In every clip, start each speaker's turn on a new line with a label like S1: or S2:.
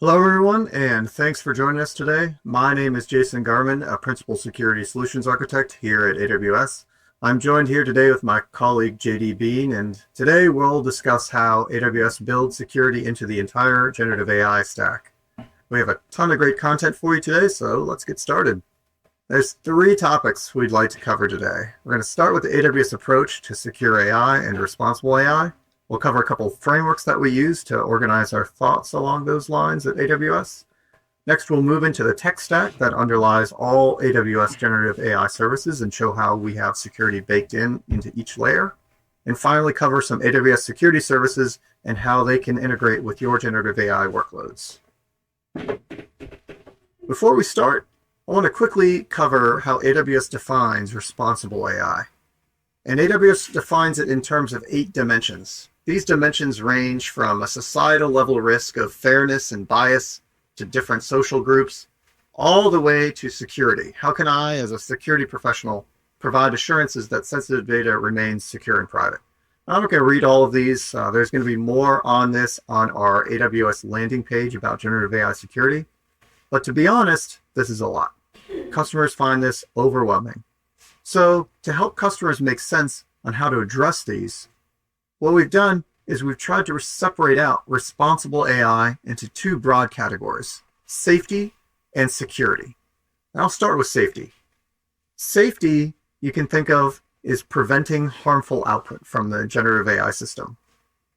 S1: Hello, everyone, and thanks for joining us today. My name is Jason Garman, a Principal Security Solutions Architect here at AWS. I'm joined here today with my colleague JD Bean, and today we'll discuss how AWS builds security into the entire generative AI stack. We have a ton of great content for you today, so let's get started. There's three topics we'd like to cover today. We're going to start with the AWS approach to secure AI and responsible AI. We'll cover a couple of frameworks that we use to organize our thoughts along those lines at AWS. Next, we'll move into the tech stack that underlies all AWS generative AI services and show how we have security baked into each layer. And finally, cover some AWS security services and how they can integrate with your generative AI workloads. Before we start, I want to quickly cover how AWS defines responsible AI. And AWS defines it in terms of 8 dimensions. These dimensions range from a societal level risk of fairness and bias to different social groups, all the way to security. How can I, as a security professional, provide assurances that sensitive data remains secure and private? I'm not going to read all of these. There's going to be more on this on our AWS landing page about generative AI security. But to be honest, this is a lot. Customers find this overwhelming. So to help customers make sense on how to address these, what we've done is we've tried to separate out responsible AI into 2 broad categories: safety and security. And I'll start with safety. Safety, you can think of, is preventing harmful output from the generative AI system.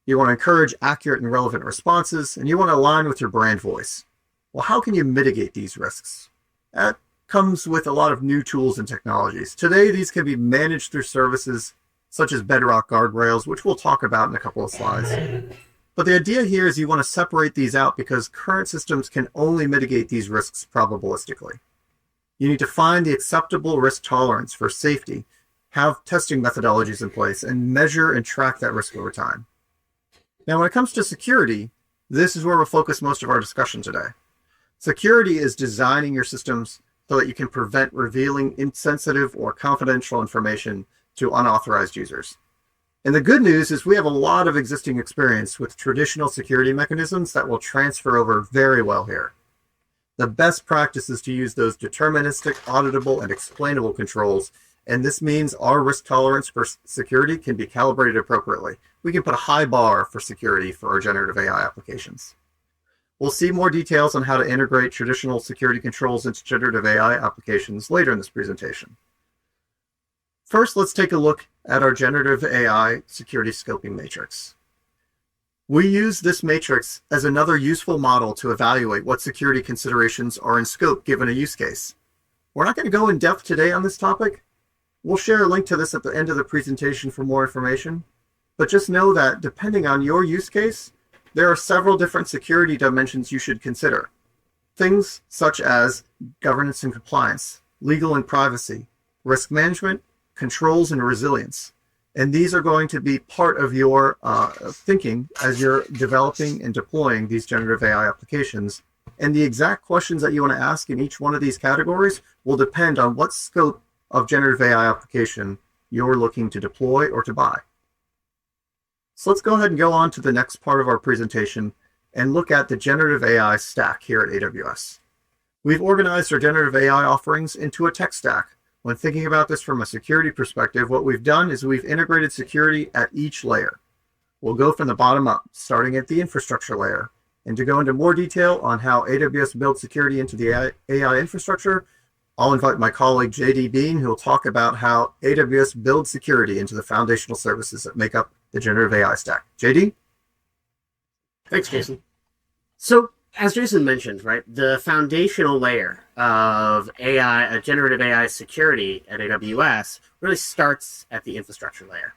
S1: You want to encourage accurate and relevant responses, and you want to align with your brand voice. Well, how can you mitigate these risks? That comes with a lot of new tools and technologies. Today, these can be managed through services such as Bedrock guardrails, which we'll talk about in a couple of slides. But the idea here is you want to separate these out because current systems can only mitigate these risks probabilistically. You need to find the acceptable risk tolerance for safety, have testing methodologies in place, and measure and track that risk over time. Now, when it comes to security, this is where we'll focus most of our discussion today. Security is designing your systems so that you can prevent revealing insensitive or confidential information to unauthorized users. And the good news is we have a lot of existing experience with traditional security mechanisms that will transfer over very well here. The best practice is to use those deterministic, auditable, and explainable controls, and this means our risk tolerance for security can be calibrated appropriately. We can put a high bar for security for our generative AI applications. We'll see more details on how to integrate traditional security controls into generative AI applications later in this presentation. First, let's take a look at our generative AI security scoping matrix. We use this matrix as another useful model to evaluate what security considerations are in scope given a use case. We're not going to go in depth today on this topic. We'll share a link to this at the end of the presentation for more information. But just know that depending on your use case, there are several different security dimensions you should consider. Things such as governance and compliance, legal and privacy, risk management, controls, and resilience. And these are going to be part of your thinking as you're developing and deploying these generative AI applications. And the exact questions that you want to ask in each one of these categories will depend on what scope of generative AI application you're looking to deploy or to buy. So let's go ahead and go on to the next part of our presentation and look at the generative AI stack here at AWS. We've organized our generative AI offerings into a tech stack. When thinking about this from a security perspective, what we've done is we've integrated security at each layer. We'll go from the bottom up, starting at the infrastructure layer. And to go into more detail on how AWS builds security into the AI infrastructure, I'll invite my colleague JD Bean, who will talk about how AWS builds security into the foundational services that make up the generative AI stack. JD?
S2: Thanks, Jason. So, as Jason mentioned, right, the foundational layer of AI, generative AI security at AWS really starts at the infrastructure layer.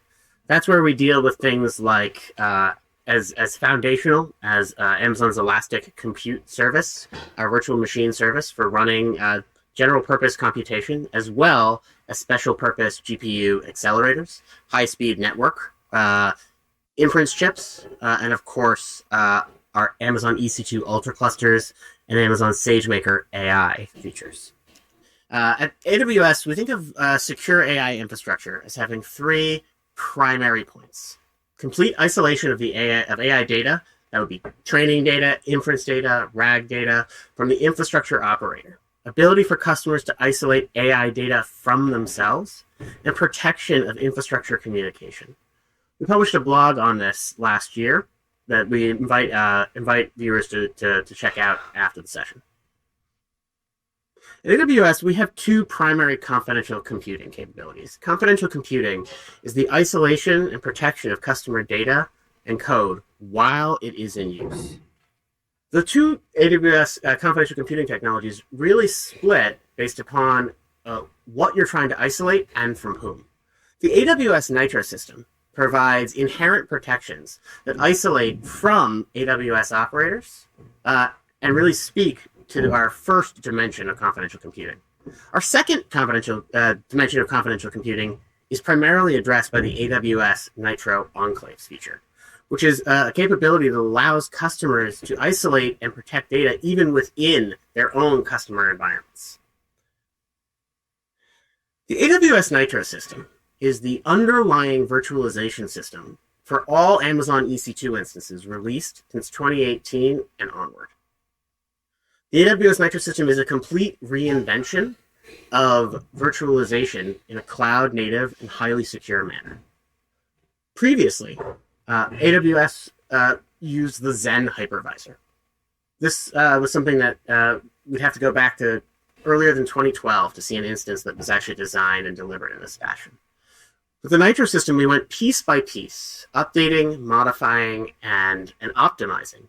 S2: That's where we deal with things like as foundational as Amazon's Elastic Compute Service, our virtual machine service for running general purpose computation, as well as special purpose GPU accelerators, high-speed network, inference chips, and of course, our Amazon EC2 Ultra clusters and Amazon SageMaker AI features. At AWS, we think of secure AI infrastructure as having 3 primary points: complete isolation of AI data That would be training data, inference data, RAG data from the infrastructure operator, ability for customers to isolate AI data from themselves, and protection of infrastructure communication. We published a blog on this last year that we invite viewers to check out after the session. At AWS, we have two primary confidential computing capabilities. Confidential computing is the isolation and protection of customer data and code while it is in use. The two AWS confidential computing technologies really split based upon what you're trying to isolate and from whom. The AWS Nitro system provides inherent protections that isolate from AWS operators and really speak to our first dimension of confidential computing. Our second dimension of confidential computing is primarily addressed by the AWS Nitro Enclaves feature, which is a capability that allows customers to isolate and protect data even within their own customer environments. The AWS Nitro system is the underlying virtualization system for all Amazon EC2 instances released since 2018 and onward. The AWS Nitro system is a complete reinvention of virtualization in a cloud-native and highly secure manner. Previously, AWS used the Zen hypervisor. This was something that we'd have to go back to earlier than 2012 to see an instance that was actually designed and delivered in this fashion. With the Nitro system, we went piece by piece, updating, modifying, and optimizing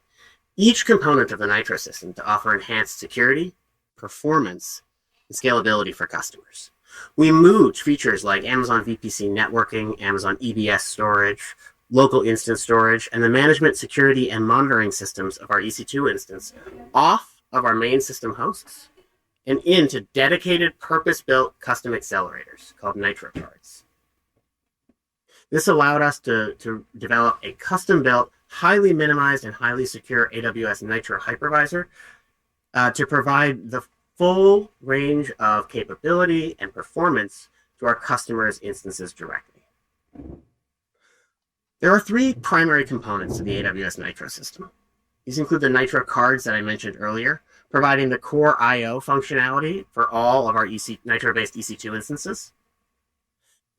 S2: each component of the Nitro system to offer enhanced security, performance, and scalability for customers. We moved features like Amazon VPC networking, Amazon EBS storage, local instance storage, and the management, security, and monitoring systems of our EC2 instance off of our main system hosts and into dedicated purpose-built custom accelerators called Nitro cards. This allowed us to develop a custom-built, highly minimized, and highly secure AWS Nitro hypervisor to provide the full range of capability and performance to our customers' instances directly. There are three primary components to the AWS Nitro system. These include the Nitro cards that I mentioned earlier, providing the core I/O functionality for all of our Nitro-based EC2 instances.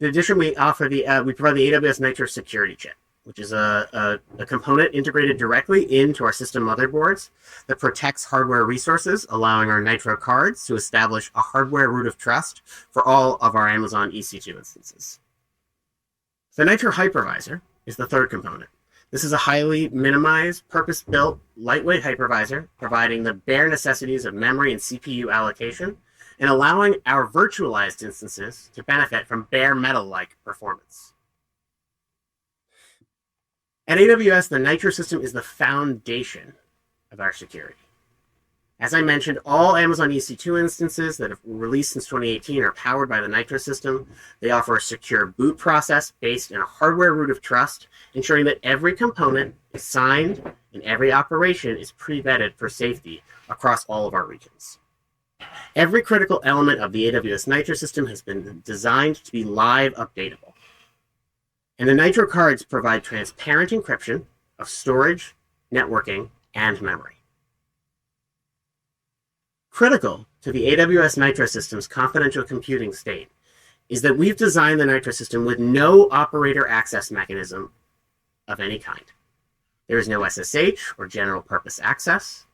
S2: In addition, we provide the AWS Nitro security chip, which is a component integrated directly into our system motherboards that protects hardware resources, allowing our Nitro cards to establish a hardware root of trust for all of our Amazon EC2 instances. The Nitro hypervisor is the third component. This is a highly minimized, purpose-built, lightweight hypervisor, providing the bare necessities of memory and CPU allocation, and allowing our virtualized instances to benefit from bare metal-like performance. At AWS, the Nitro system is the foundation of our security. As I mentioned, all Amazon EC2 instances that have released since 2018 are powered by the Nitro system. They offer a secure boot process based in a hardware root of trust, ensuring that every component is signed and every operation is pre-vetted for safety across all of our regions. Every critical element of the AWS Nitro system has been designed to be live updatable. And the Nitro cards provide transparent encryption of storage, networking, and memory. Critical to the AWS Nitro system's confidential computing state is that we've designed the Nitro system with no operator access mechanism of any kind. There is no SSH or general purpose access,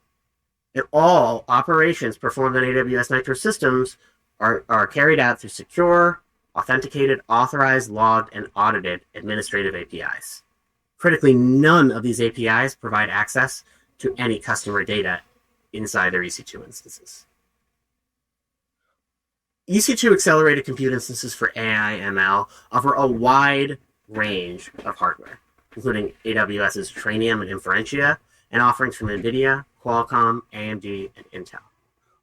S2: and all operations performed on AWS Nitro systems are carried out through secure, authenticated, authorized, logged, and audited administrative APIs. Critically, none of these APIs provide access to any customer data inside their EC2 instances. EC2 accelerated compute instances for AI ML offer a wide range of hardware, including AWS's Trainium and Inferentia, and offerings from NVIDIA, Qualcomm, AMD, and Intel.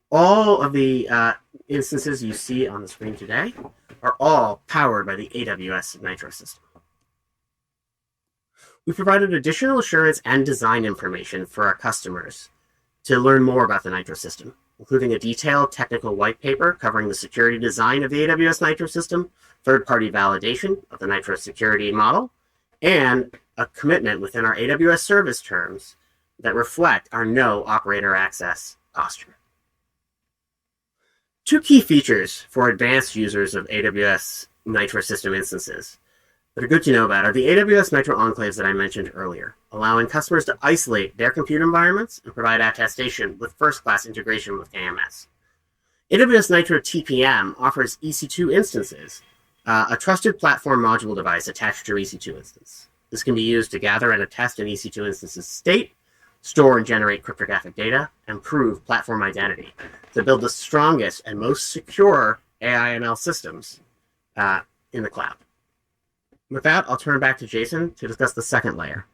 S2: All of the instances you see on the screen today are all powered by the AWS Nitro system. We provided additional assurance and design information for our customers to learn more about the Nitro system, including a detailed technical white paper covering the security design of the AWS Nitro system, third-party validation of the Nitro security model, and a commitment within our AWS service terms that reflect our no operator access posture. Two key features for advanced users of AWS Nitro system instances that are good to know about are the AWS Nitro enclaves that I mentioned earlier, allowing customers to isolate their compute environments and provide attestation with first-class integration with AMS. AWS Nitro TPM offers EC2 instances, a trusted platform module device attached to your EC2 instance. This can be used to gather and attest an EC2 instance's state, store and generate cryptographic data, and prove platform identity to build the strongest and most secure AI/ML systems in the cloud. With that, I'll turn back to Jason to discuss the second layer.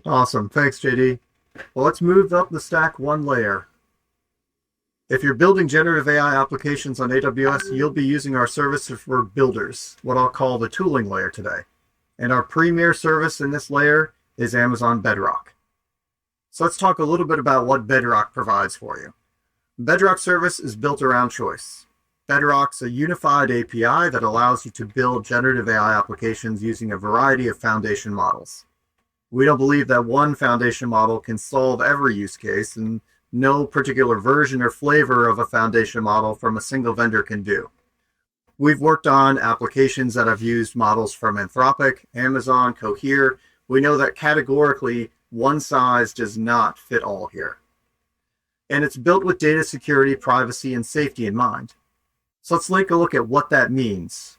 S1: Awesome. Thanks, JD. Well, let's move up the stack one layer. If you're building generative AI applications on AWS, you'll be using our services for builders, what I'll call the tooling layer today. And our premier service in this layer is Amazon Bedrock. So let's talk a little bit about what Bedrock provides for you. Bedrock service is built around choice. Bedrock's a unified API that allows you to build generative AI applications using a variety of foundation models. We don't believe that one foundation model can solve every use case, and no particular version or flavor of a foundation model from a single vendor can do. We've worked on applications that have used models from Anthropic, Amazon, Cohere. We know that categorically, one size does not fit all here. And it's built with data security, privacy, and safety in mind. So let's take a look at what that means.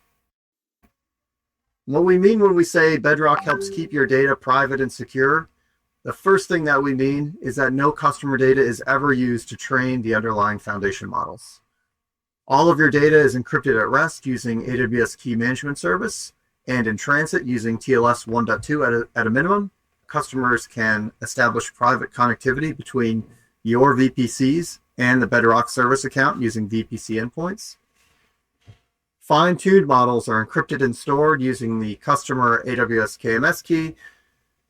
S1: What we mean when we say Bedrock helps keep your data private and secure, the first thing that we mean is that no customer data is ever used to train the underlying foundation models. All of your data is encrypted at rest using AWS Key Management Service, and in transit using TLS 1.2 at a minimum. Customers can establish private connectivity between your VPCs and the Bedrock service account using VPC endpoints. Fine-tuned models are encrypted and stored using the customer AWS KMS key.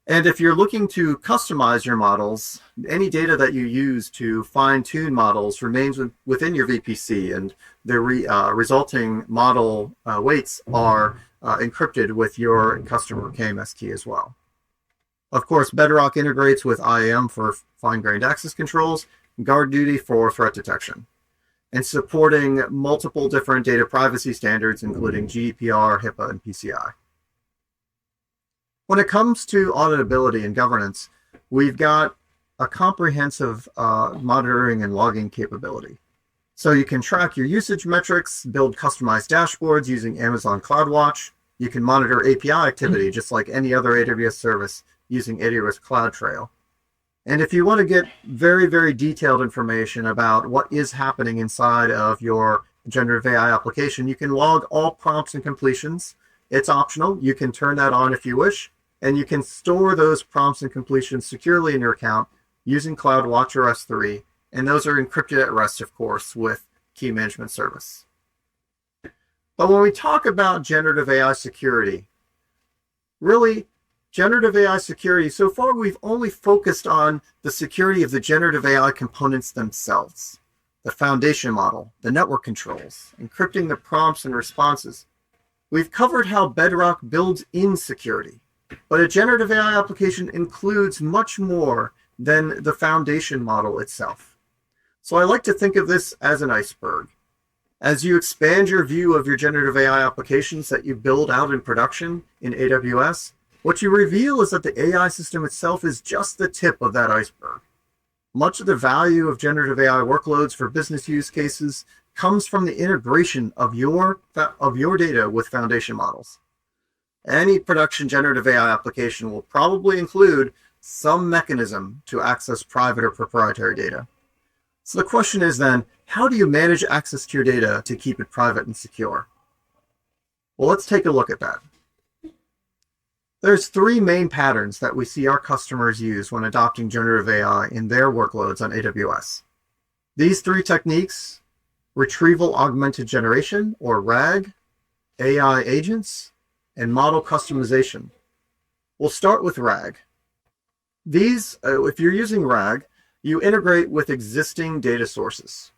S1: And if you're looking to customize your models, any data that you use to fine-tune models remains within your VPC, and the resulting model weights are encrypted with your customer KMS key as well. Of course, Bedrock integrates with IAM for fine-grained access controls, GuardDuty for threat detection, and supporting multiple different data privacy standards, including GDPR, HIPAA, and PCI. When it comes to auditability and governance, we've got a comprehensive monitoring and logging capability. So you can track your usage metrics, build customized dashboards using Amazon CloudWatch. You can monitor API activity just like any other AWS service using AWS CloudTrail. And if you want to get very, very detailed information about what is happening inside of your generative AI application, you can log all prompts and completions. It's optional. You can turn that on if you wish, and you can store those prompts and completions securely in your account using CloudWatch or S3, and those are encrypted at rest, of course, with Key Management Service. But when we talk about generative AI security, really, generative AI security, so far we've only focused on the security of the generative AI components themselves, the foundation model, the network controls, encrypting the prompts and responses. We've covered how Bedrock builds in security, but a generative AI application includes much more than the foundation model itself. So I like to think of this as an iceberg. As you expand your view of your generative AI applications that you build out in production in AWS, what you reveal is that the AI system itself is just the tip of that iceberg. Much of the value of generative AI workloads for business use cases comes from the integration of your data with foundation models. Any production generative AI application will probably include some mechanism to access private or proprietary data. So the question is then, how do you manage access to your data to keep it private and secure? Well, let's take a look at that. There's three main patterns that we see our customers use when adopting generative AI in their workloads on AWS. These three techniques: retrieval augmented generation, or RAG, AI agents, and model customization. We'll start with RAG. These, if you're using RAG, you integrate with existing data sources.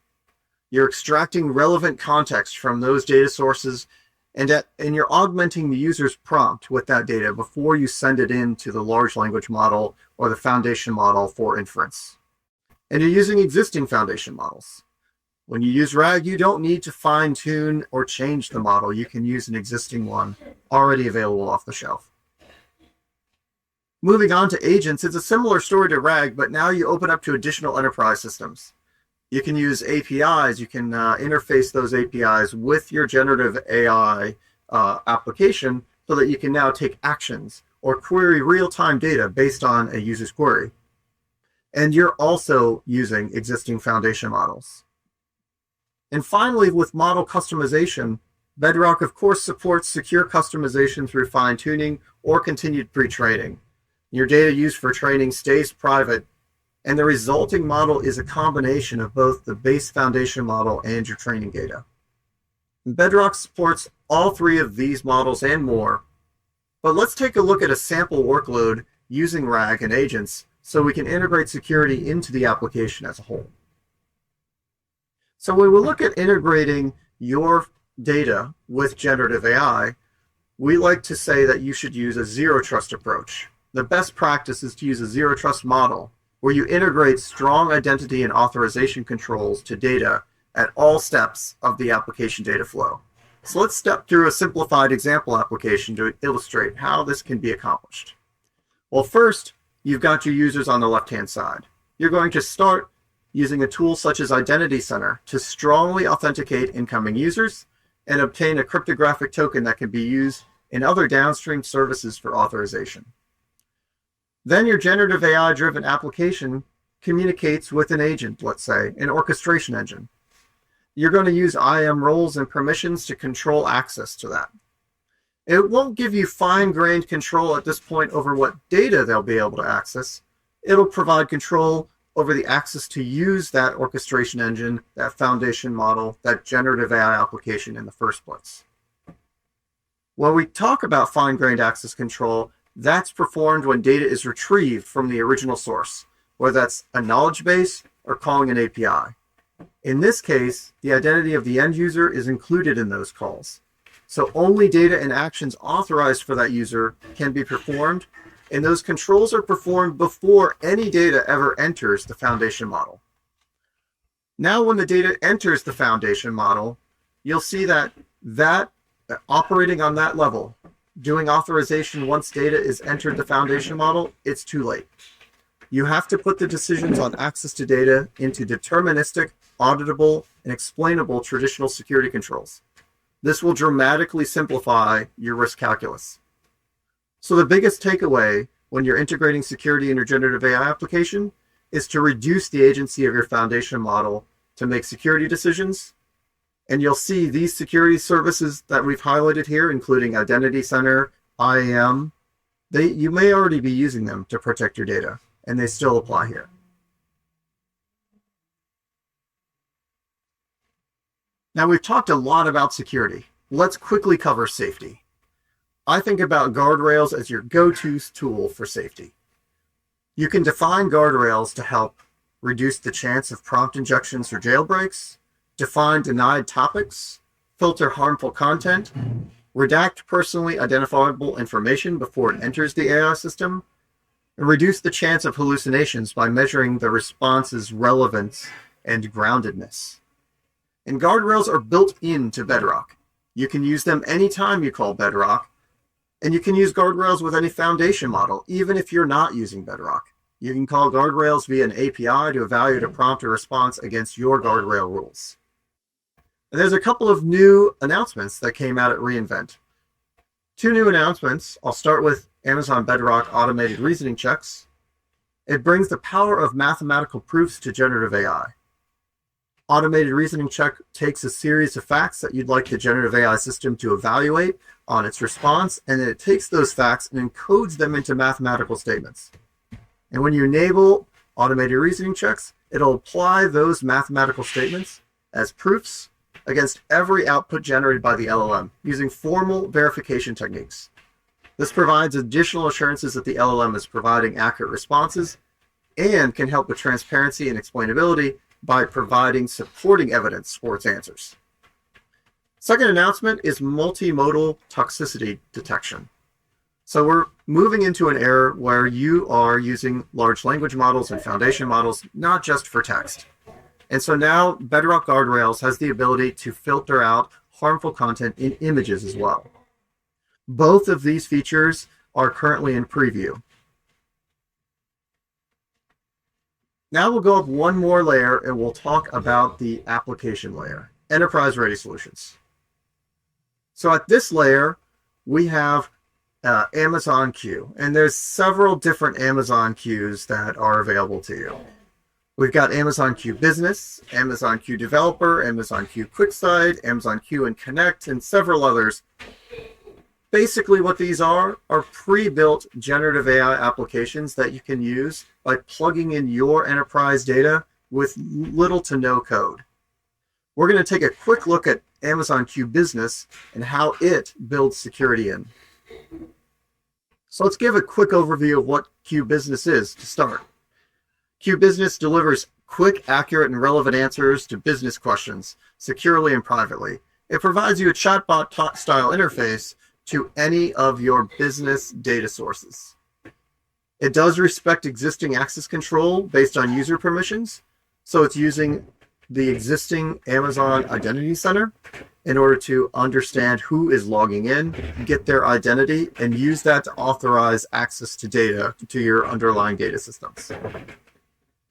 S1: You're extracting relevant context from those data sources And you're augmenting the user's prompt with that data before you send it into the large language model or the foundation model for inference. And you're using existing foundation models. When you use RAG, you don't need to fine tune or change the model. You can use an existing one already available off the shelf. Moving on to agents, it's a similar story to RAG, but now you open up to additional enterprise systems. You can use APIs. You can interface those APIs with your generative AI application so that you can now take actions or query real-time data based on a user's query. And you're also using existing foundation models. And finally, with model customization, Bedrock, of course, supports secure customization through fine-tuning or continued pre-training. Your data used for training stays private, and the resulting model is a combination of both the base foundation model and your training data. Bedrock supports all three of these models and more, but let's take a look at a sample workload using RAG and agents so we can integrate security into the application as a whole. So when we look at integrating your data with generative AI, we like to say that you should use a zero trust approach. The best practice is to use a zero trust model where you integrate strong identity and authorization controls to data at all steps of the application data flow. So let's step through a simplified example application to illustrate how this can be accomplished. Well, first, you've got your users on the left-hand side. You're going to start using a tool such as Identity Center to strongly authenticate incoming users and obtain a cryptographic token that can be used in other downstream services for authorization. Then your generative AI-driven application communicates with an agent, let's say, an orchestration engine. You're going to use IAM roles and permissions to control access to that. It won't give you fine-grained control at this point over what data they'll be able to access. It'll provide control over the access to use that orchestration engine, that foundation model, that generative AI application in the first place. When we talk about fine-grained access control, that's performed when data is retrieved from the original source, whether that's a knowledge base or calling an API. In this case, the identity of the end user is included in those calls. So only data and actions authorized for that user can be performed, and those controls are performed before any data ever enters the foundation model. Now, when the data enters the foundation model, you'll see that operating on that level, doing authorization once data is entered the foundation model, it's too late. You have to put the decisions on access to data into deterministic, auditable, and explainable traditional security controls. This will dramatically simplify your risk calculus. So the biggest takeaway when you're integrating security in your generative AI application is to reduce the agency of your foundation model to make security decisions. And you'll see these security services that we've highlighted here, including Identity Center, IAM, you may already be using them to protect your data, and they still apply here. Now, we've talked a lot about security. Let's quickly cover safety. I think about guardrails as your go-to tool for safety. You can define guardrails to help reduce the chance of prompt injections or jailbreaks, define denied topics, filter harmful content, redact personally identifiable information before it enters the AI system, and reduce the chance of hallucinations by measuring the response's relevance and groundedness. And guardrails are built into Bedrock. You can use them anytime you call Bedrock, and you can use guardrails with any foundation model, even if you're not using Bedrock. You can call guardrails via an API to evaluate a prompt or response against your guardrail rules. And there's a couple of new announcements that came out at reInvent. Two new announcements. I'll start with Amazon Bedrock Automated Reasoning Checks. It brings the power of mathematical proofs to generative AI. Automated Reasoning Check takes a series of facts that you'd like the generative AI system to evaluate on its response, and then it takes those facts and encodes them into mathematical statements. And when you enable Automated Reasoning Checks, it'll apply those mathematical statements as proofs against every output generated by the LLM using formal verification techniques. This provides additional assurances that the LLM is providing accurate responses and can help with transparency and explainability by providing supporting evidence for its answers. Second announcement is multimodal toxicity detection. So we're moving into an era where you are using large language models and foundation models, not just for text. And so now Bedrock Guardrails has the ability to filter out harmful content in images as well. Both of these features are currently in preview. Now we'll go up one more layer and we'll talk about the application layer, enterprise-ready solutions. So at this layer, we have Amazon Q, and there's several different Amazon Qs that are available to you. We've got Amazon Q Business, Amazon Q Developer, Amazon Q QuickSight, Amazon Q and Connect, and several others. Basically what these are pre-built generative AI applications that you can use by plugging in your enterprise data with little to no code. We're going to take a quick look at Amazon Q Business and how it builds security in. So let's give a quick overview of what Q Business is to start. Q Business delivers quick, accurate, and relevant answers to business questions securely and privately. It provides you a chatbot style interface to any of your business data sources. It does respect existing access control based on user permissions, so it's using the existing Amazon Identity Center in order to understand who is logging in, get their identity, and use that to authorize access to data to your underlying data systems.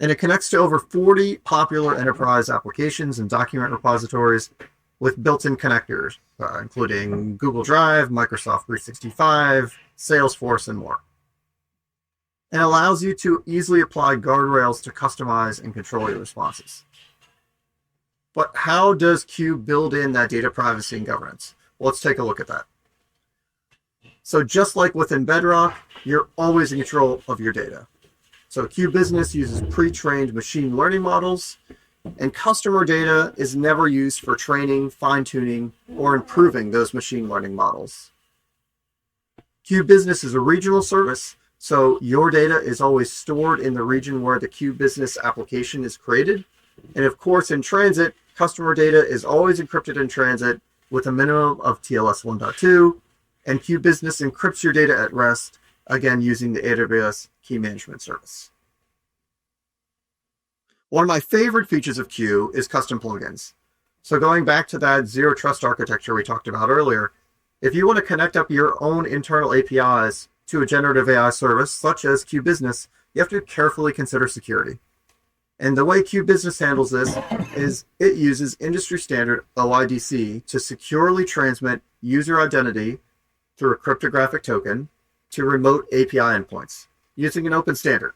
S1: And it connects to over 40 popular enterprise applications and document repositories with built-in connectors, including Google Drive, Microsoft 365, Salesforce, and more. And allows you to easily apply guardrails to customize and control your responses. But how does Q build in that data privacy and governance? Well, let's take a look at that. So just like within Bedrock, you're always in control of your data. So Q Business uses pre-trained machine learning models, and customer data is never used for training, fine-tuning, or improving those machine learning models. Q Business is a regional service, so your data is always stored in the region where the Q Business application is created. And of course, in transit, customer data is always encrypted in transit with a minimum of TLS 1.2, and Q Business encrypts your data at rest, again using the AWS Key Management Service. One of my favorite features of Q is custom plugins. So going back to that zero trust architecture we talked about earlier, if you want to connect up your own internal APIs to a generative AI service, such as Q Business, you have to carefully consider security. And the way Q Business handles this is it uses industry standard OIDC to securely transmit user identity through a cryptographic token to remote API endpoints using an open standard.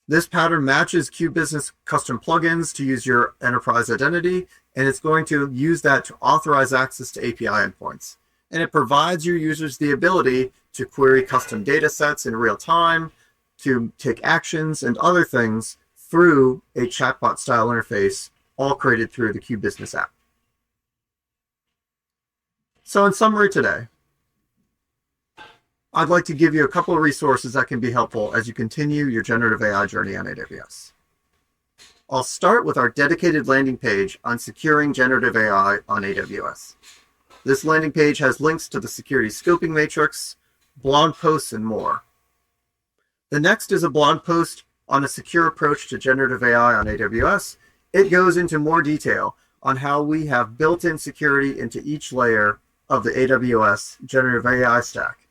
S1: This pattern matches Q Business custom plugins to use your enterprise identity, and it's going to use that to authorize access to API endpoints. And it provides your users the ability to query custom data sets in real time, to take actions and other things through a chatbot style interface, all created through the Q Business app. So in summary today, I'd like to give you a couple of resources that can be helpful as you continue your generative AI journey on AWS. I'll start with our dedicated landing page on securing generative AI on AWS. This landing page has links to the security scoping matrix, blog posts, and more. The next is a blog post on a secure approach to generative AI on AWS. It goes into more detail on how we have built-in security into each layer of the AWS generative AI stack.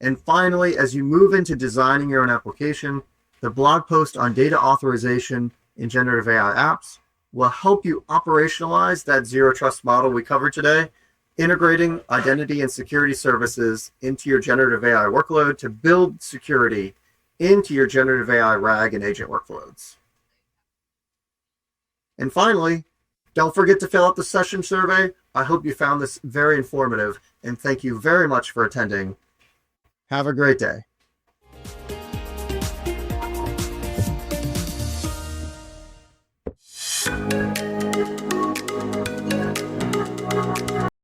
S1: And finally, as you move into designing your own application, the blog post on data authorization in generative AI apps will help you operationalize that zero trust model we covered today, integrating identity and security services into your generative AI workload to build security into your generative AI RAG and agent workloads. And finally, don't forget to fill out the session survey. I hope you found this very informative, and thank you very much for attending. Have a great day.